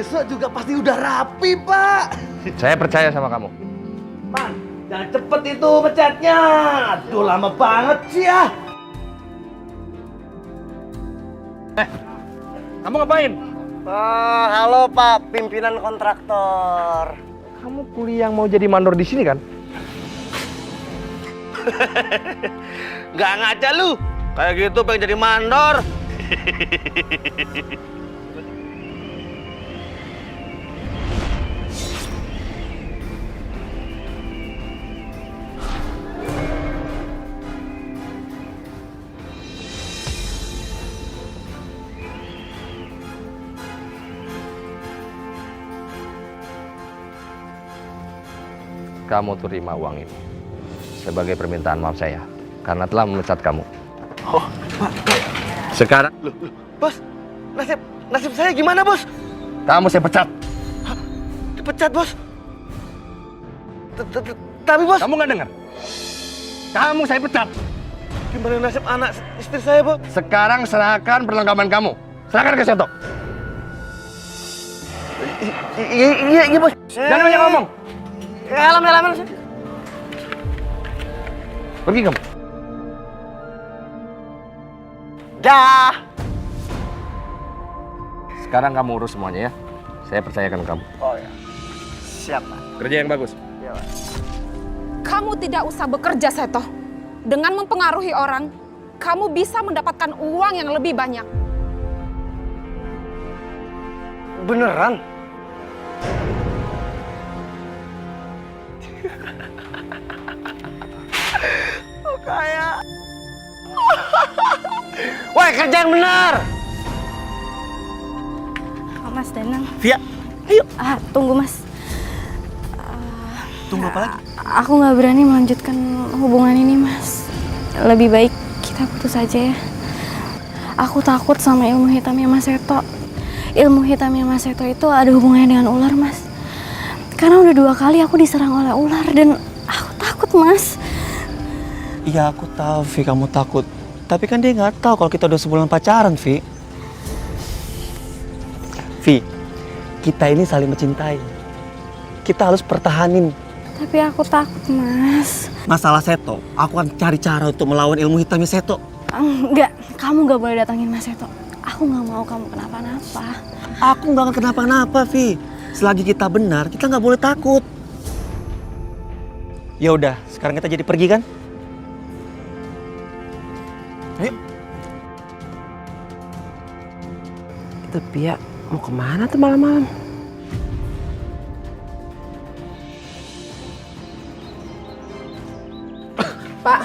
besok juga pasti udah rapi, Pak. Saya percaya sama kamu. Man, jangan cepet itu ngecatnya. Aduh, lama banget sih ya. Kamu ngapain? Halo Pak, pimpinan kontraktor. Kamu kuliah mau jadi mandor di sini kan? Nggak ngaca lu. Kayak gitu pengen jadi mandor. Kamu terima uang ini sebagai permintaan maaf saya karena telah memecat kamu. Oh, Pak. Sekarang, Loh, Bos. Nasib saya gimana, Bos? kamu saya pecat. Dipecat, Bos. Tapi, Bos, Kamu nggak dengar? Kamu saya pecat. gimana nasib anak istri saya, Bos? Sekarang serahkan perlengkapan kamu. Serahkan ke Seto. Iya, Bos. Jangan banyak ngomong. Alam. Pergi kamu. Dah. Sekarang kamu urus semuanya ya. Saya percayakan kamu. Oh ya. Siap, Pak. Kerja yang bagus. Iya, Pak. Kamu tidak usah bekerja, Seto. Dengan mempengaruhi orang, kamu bisa mendapatkan uang yang lebih banyak. Beneran? Oh, kayak. Woi, kerja yang benar. Mas Danang. Via, ayo. Tunggu Mas. Tunggu apa lagi? Aku nggak berani melanjutkan hubungan ini Mas. Lebih baik kita putus aja ya. Aku takut sama ilmu hitamnya Mas Seto. Ilmu hitamnya Mas Seto itu ada hubungannya dengan ular Mas. Karena udah 2 kali aku diserang oleh ular dan aku takut Mas. Iya aku tahu Vi kamu takut. Tapi kan dia nggak tahu kalau kita udah sebulan pacaran Vi. Vi, kita ini saling mencintai. Kita harus pertahanin. Tapi aku takut Mas. Masalah Seto, aku akan cari cara untuk melawan ilmu hitamnya Seto. Enggak, kamu nggak boleh datangin Mas Seto. Aku nggak mau kamu kenapa-napa. Aku nggak akan kenapa-napa Vi. Selagi kita benar, kita nggak boleh takut. Ya udah, sekarang kita jadi pergi kan? Ayo. Tapi ya, mau kemana tuh malam-malam? Pak,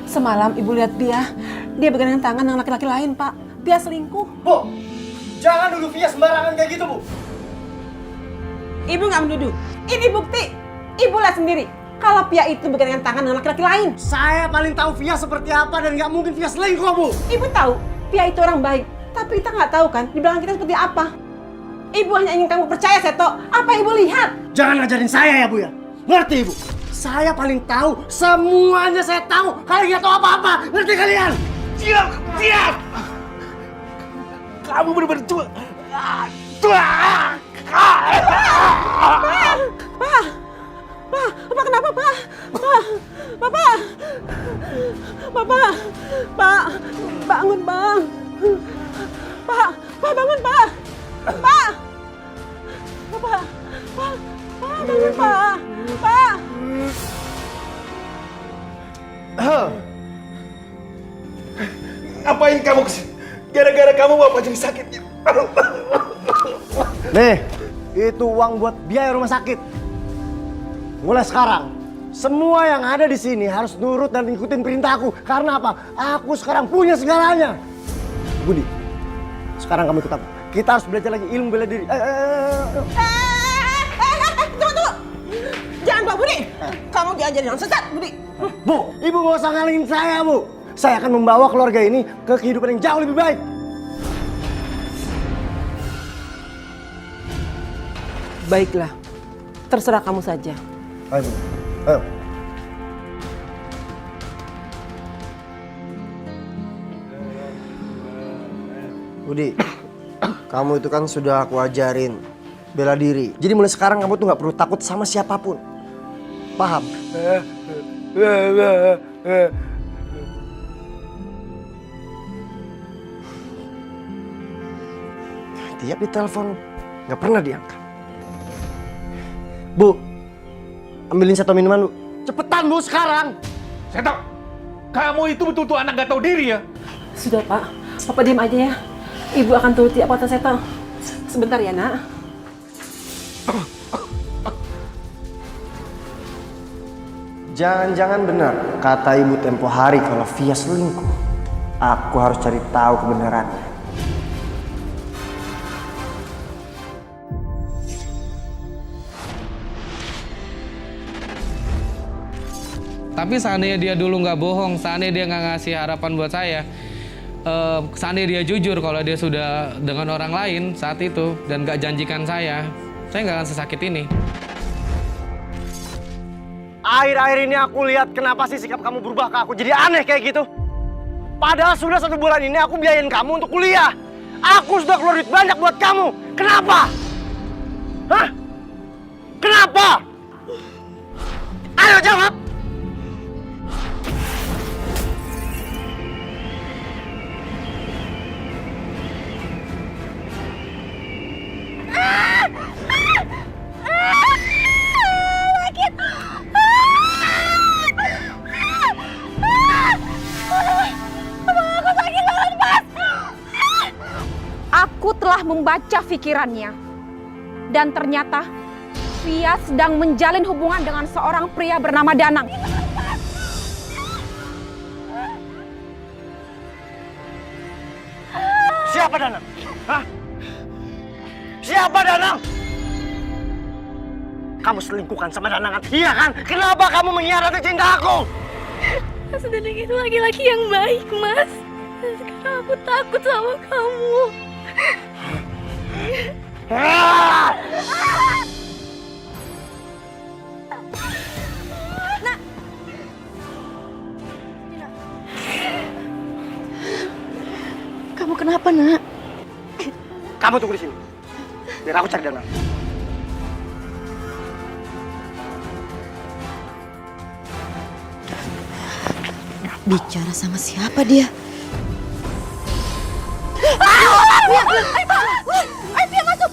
semalam ibu lihat dia bergandengan tangan dengan laki-laki lain, Pak. Dia selingkuh. Bu, jangan dulu Via sembarangan kayak gitu, Bu. Ibu nggak menuduh. Ini bukti. Ibu lihat sendiri. Kalau Pia itu bergandengan tangan dengan laki-laki lain. Saya paling tahu Via seperti apa dan nggak mungkin Via selingkuh, Bu. Ibu tahu, Pia itu orang baik. Tapi kita nggak tahu kan di belakang kita seperti apa. Ibu hanya ingin kamu percaya, Seto. Apa yang Ibu lihat? Jangan ngajarin saya ya, Bu ya. Ngerti, Ibu? Saya paling tahu, semuanya saya tahu. Kalian nggak tahu apa-apa. Ngerti kalian? Siap. Kamu benar-benar tua. Pak, kenapa, Pak? Bapak, bangun, Bang. Pak, bangun, Pak. Pak, bangun, Pak. Pak. Ngapain kamu kesini? Gara-gara kamu bapak jadi sakit. Nih, itu uang buat biaya rumah sakit. Mulai sekarang, semua yang ada di sini harus nurut dan ikutin perintahku. Karena apa? Aku sekarang punya segalanya. Budi, sekarang kamu ikut aku. Kita harus belajar lagi ilmu bela diri. Tunggu. Jangan, Pak Budi. Kamu diajarin orang sesat, Budi. Bu, ibu gak usah ngalingin saya, Bu. Saya akan membawa keluarga ini ke kehidupan yang jauh lebih baik. Baiklah, terserah kamu saja. Ayo, Bu. Ayo. Budi, kamu itu kan sudah aku ajarin bela diri. Jadi mulai sekarang kamu tuh nggak perlu takut sama siapapun. Paham? Tiap ditelepon nggak pernah diangkat. Bu, ambilin satu minuman, Bu. Cepetan, Bu, sekarang. Seto, kamu itu betul-betul anak gak tahu diri ya? Sudah, Pak. Papa diam aja ya. Ibu akan turuti apa kata Seto. Sebentar ya, Nak. Jangan-jangan benar kata ibu tempo hari kalau Via selingkuh. Aku harus cari tahu kebenarannya. Tapi seandainya dia dulu nggak bohong, seandainya dia nggak ngasih harapan buat saya, seandainya dia jujur kalau dia sudah dengan orang lain saat itu dan nggak janjikan saya nggak akan sesakit ini. Akhir-akhir ini aku lihat kenapa sih sikap kamu berubah ke aku jadi aneh kayak gitu. Padahal sudah 1 bulan ini aku biayain kamu untuk kuliah. Aku sudah keluar duit banyak buat kamu. Kenapa? Hah? Kenapa? Ayo jawab! Aku telah membaca pikirannya. Dan ternyata Via sedang menjalin hubungan dengan seorang pria bernama Danang. Siapa Danang? Hah? Siapa Danang? Kamu selingkuhkan sama Danang kan? Iya kan? Kenapa kamu mengkhianati cinta aku? Mas Danang itu laki-laki yang baik, Mas. Sekarang aku takut sama kamu. Kamu kenapa, Nak? Kamu tunggu di sini. Biar aku cari Danang. Bicara sama siapa dia? Dia masuk.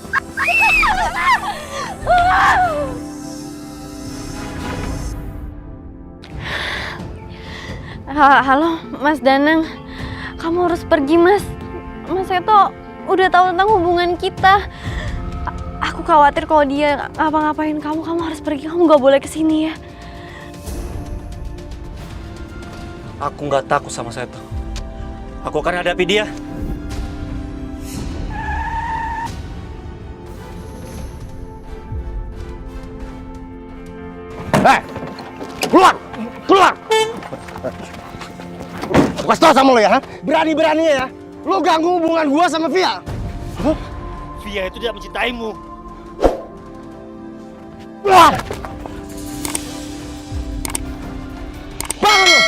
Halo, Mas Danang. Kamu harus pergi, Mas. Mas Seto udah tahu tentang hubungan kita. Aku khawatir kalau dia ngapa-ngapain kamu harus pergi. Kamu nggak boleh kesini ya. Aku nggak takut sama Seto. Aku akan hadapi dia. Keluar! Keluar! Aku kasih tau sama lo ya, berani-beraninya ya, lo ganggu hubungan gua sama Via. Via itu tidak mencintaimu. Keluar! Bangun lo!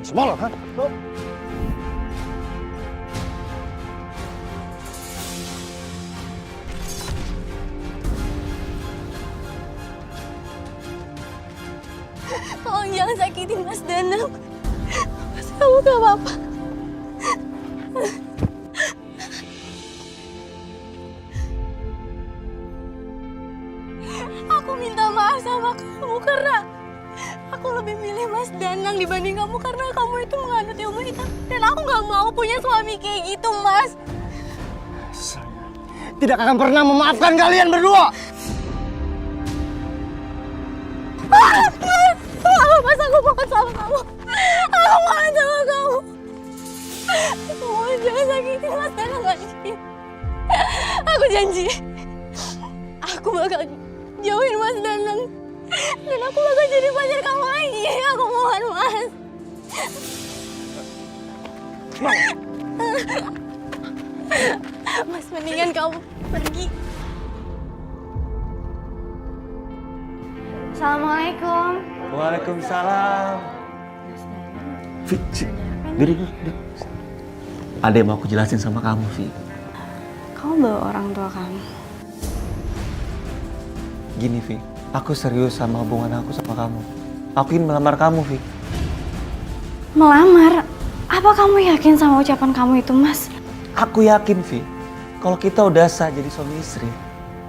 Semalam, ha? Tolong jangan sakitin Mas Danang. Mas, kamu gak apa-apa. Aku minta maaf sama kamu karena aku lebih milih Mas Danang dibanding kamu karena kamu itu menganut ilmu hitam. Dan aku gak mau punya suami kayak gitu, Mas. Saya tidak akan pernah memaafkan kalian berdua. Mas, aku mohon sama kamu. Aku mohon sama kamu. Aku mohon jangan sakitin Mas Danang lagi. Aku janji. Aku bakal jauhin Mas Danang Dan aku bakal jadi pacar kamu lagi. Aku mohon, Mas. Mas, mendingan kamu pergi. Assalamualaikum. Waalaikumsalam. Vi, diri. Ada yang mau aku jelasin sama kamu, Vi. Kamu bawa orang tua kamu. Gini, Vi. Aku serius sama hubungan aku sama kamu. Aku ingin melamar kamu, Vi. Melamar? Apa kamu yakin sama ucapan kamu itu, Mas? Aku yakin, Vi. Kalau kita udah sah jadi suami istri,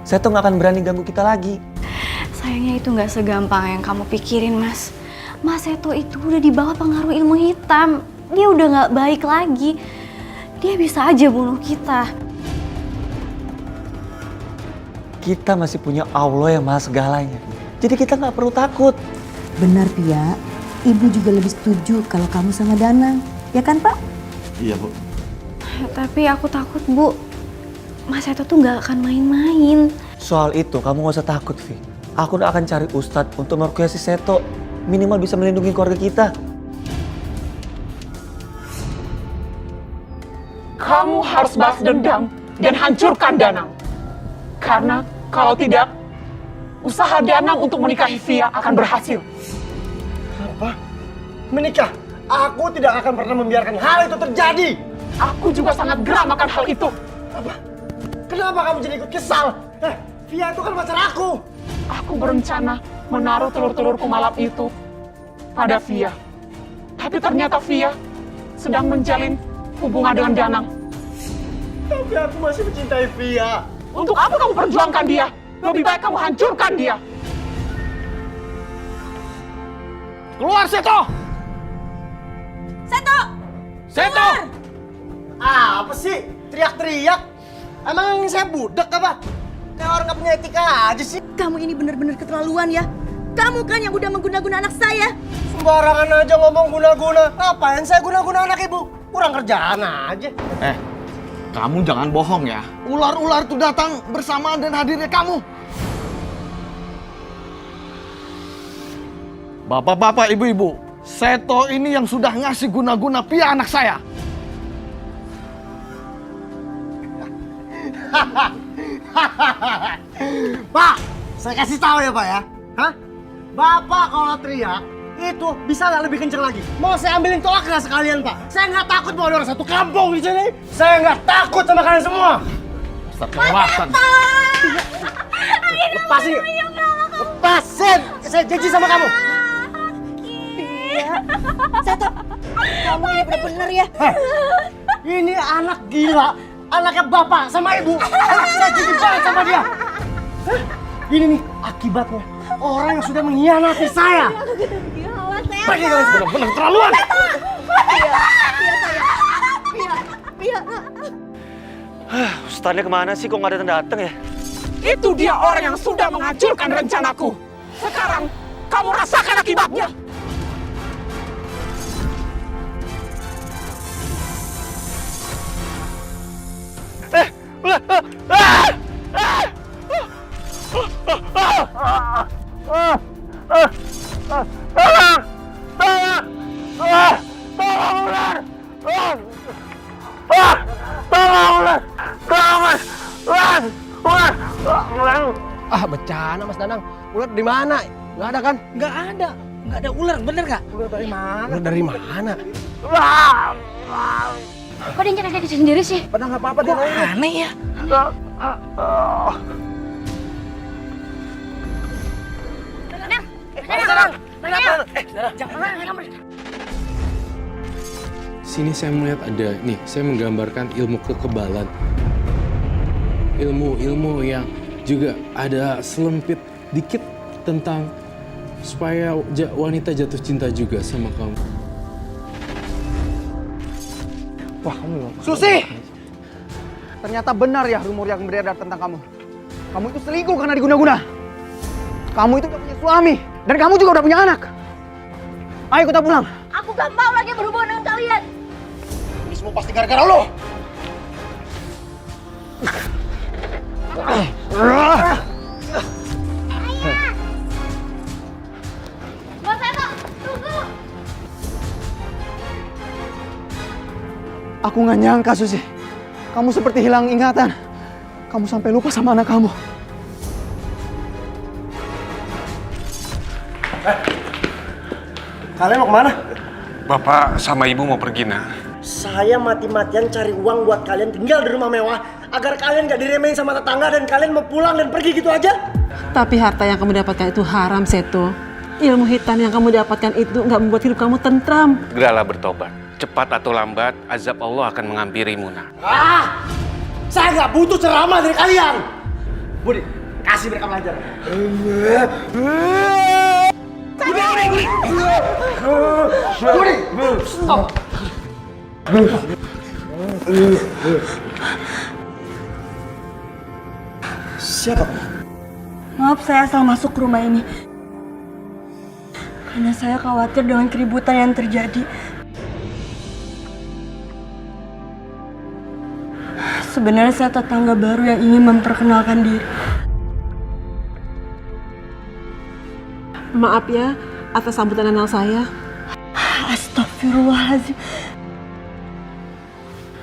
saya tuh gak akan berani ganggu kita lagi. Sayangnya itu gak segampang yang kamu pikirin, Mas. Mas Seto itu udah dibawa pengaruh ilmu hitam. Dia udah gak baik lagi. Dia bisa aja bunuh kita. Kita masih punya Allah yang maha segalanya. Jadi kita gak perlu takut. Benar, Pia. Ibu juga lebih setuju kalau kamu sama Danang. Ya kan, Pak? Iya, Bu. Tapi aku takut, Bu. Mas Seto tuh gak akan main-main. Soal itu kamu gak usah takut, Vi. Aku udah akan cari ustadz untuk meruqyah si Seto. Minimal bisa melindungi keluarga kita. Kamu harus balas dendam dan hancurkan Danang. Karena kalau tidak, usaha Danang untuk menikahi Via akan berhasil. Apa? Menikah? Aku tidak akan pernah membiarkan hal itu terjadi. Aku juga sangat geram akan hal itu. Apa? Kenapa kamu jadi ikut kesal? Via itu kan pacar aku. Aku berencana menaruh telur-telurku malam itu pada Via. Tapi ternyata Via sedang menjalin hubungan dengan Danang. Tapi aku masih mencintai Via. Untuk apa kamu perjuangkan dia? Lebih baik kamu hancurkan dia. Keluar, Seto! Seto! Seto! Apa sih? Teriak-teriak? Emang saya budak apa? Kayak orang gak punya etika aja sih. Kamu ini benar-benar keterlaluan ya. Kamu kan yang udah mengguna-guna anak saya. Sembarangan aja ngomong guna-guna. Ngapain saya guna-guna anak ibu? Kurang kerjaan aja. Kamu jangan bohong ya. Ular-ular itu datang bersamaan dan hadirnya kamu. Bapak-bapak, ibu-ibu, Seto ini yang sudah ngasih guna-guna Pia anak saya. Pak, saya kasih tahu ya, Pak ya. Hah? Bapak kalau teriak itu bisa nggak lebih kenceng lagi? Mau saya ambilin tolak nggak sekalian, Pak? Saya nggak takut mau ada orang satu kampung di sini. Saya nggak takut sama kalian semua. Kewasan. Lepasin. Lepasin. Saya janji sama kamu. Seto, kamu ini benar-benar ya. Ini anak gila. Anaknya bapak sama ibu. Saya jadi banget sama dia. Ini nih akibatnya. Orang yang sudah mengkhianati saya. Pergi kalian, benar-benar keterlaluan. Ustadznya kemana sih? Kok nggak datang ya? Itu dia orang yang sudah menghancurkan rencanaku. Sekarang kamu rasakan akibatnya. Bercanda Mas Danang. Ular di mana? Nggak ada kan? Nggak ada. Nggak ada ular, bener nggak? Ular dari mana? Ular dari mana? Kok dia nyerang kayak sendiri sih? Padahal nggak apa-apa dia. Aneh ya. Sini saya melihat ada, nih saya menggambarkan ilmu kekebalan. Ilmu yang juga ada selempit dikit tentang supaya wanita jatuh cinta juga sama kamu. Wah, kamu Susi! Ternyata benar ya rumor yang beredar tentang kamu. Kamu itu selingkuh karena diguna-guna. Kamu itu udah punya suami. Dan kamu juga udah punya anak. Ayo kita pulang. Aku gak mau lagi berhubungan dengan kalian. Ini semua pasti gara-gara lo. Aku nggak nyangka, Susi. Kamu seperti hilang ingatan. Kamu sampai lupa sama anak kamu. Kalian mau kemana? Bapak sama Ibu mau pergi, Nak. Saya mati-matian cari uang buat kalian tinggal di rumah mewah agar kalian gak diremehin sama tetangga dan kalian mau pulang dan pergi gitu aja. Tapi harta yang kamu dapatkan itu haram, Seto. Ilmu hitam yang kamu dapatkan itu nggak membuat hidup kamu tentram. Segeralah bertobat. Cepat atau lambat, azab Allah akan menghampirimu, Nak. Saya nggak butuh ceramah dari kalian. Budi, kasih mereka pelajaran. Budi, stop. Siapa? Maaf, saya asal masuk ke rumah ini. Karena saya khawatir dengan keributan yang terjadi. Sebenarnya saya tetangga baru yang ingin memperkenalkan diri. Maaf ya atas sambutan anak saya. Astagfirullahaladzim.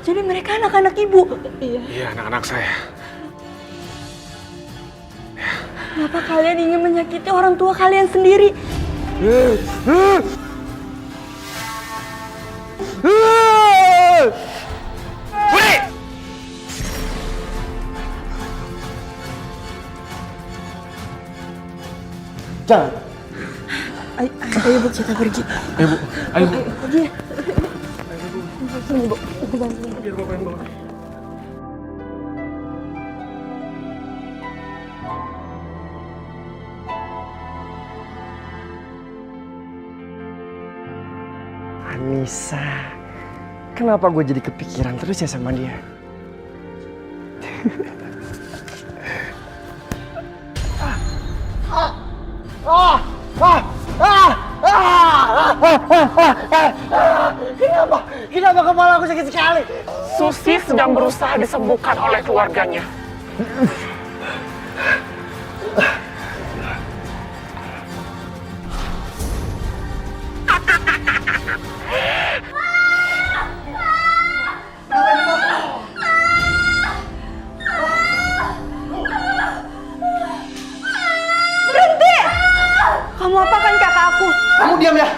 Jadi mereka anak-anak ibu? Iya, anak-anak saya. Kenapa kalian ingin menyakiti orang tua kalian sendiri? Jangan. Ayo Bu, kita pergi. Ayo, Bu. Ayo, Bu. Pergi ya. Sini Bu, aku bantu. Biar bapak yang bawa. Anissa, kenapa gue jadi kepikiran terus ya sama dia? Kenapa kepala aku sakit sekali? Susi sedang berusaha disembuhkan oleh keluarganya. Berhenti! Kamu apakan kakak aku? Kamu diam ya.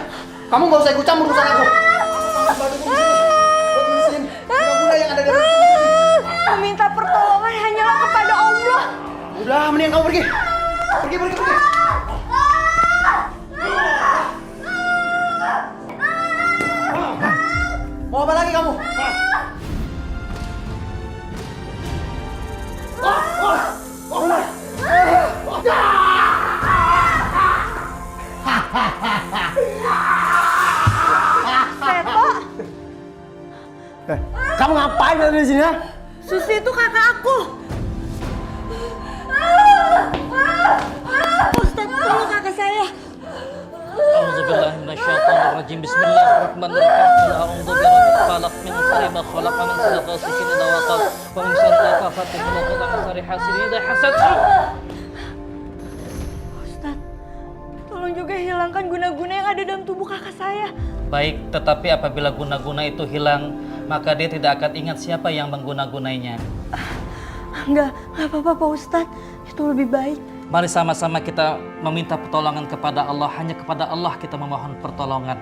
Kamu gak usah ikut campur urusan aku. Meminta pertolongan hanyalah kepada Allah. Udah, mending kamu pergi. Pergi. Mau apa lagi kamu? Seto, Kamu ngapain ada di sini ya? Susi itu kakak aku. Ustaz, tolong kakak saya. A'udzubillahi minasyaitonirrajim. Bismillahirrahmanirrahim. A'udzu birabbil falaq min syarri ma khalaq min syarri ghasikin idza waqab wa min syarri nafathati fil 'uqad wa min syarri hasidin idza hasad. Ustaz, tolong juga hilangkan guna-guna yang ada dalam tubuh kakak saya. Baik, tetapi apabila guna-guna itu hilang, maka dia tidak akan ingat siapa yang mengguna-gunainya. Enggak apa-apa Pak Ustaz, itu lebih baik. Mari sama-sama kita meminta pertolongan kepada Allah. Hanya kepada Allah kita memohon pertolongan.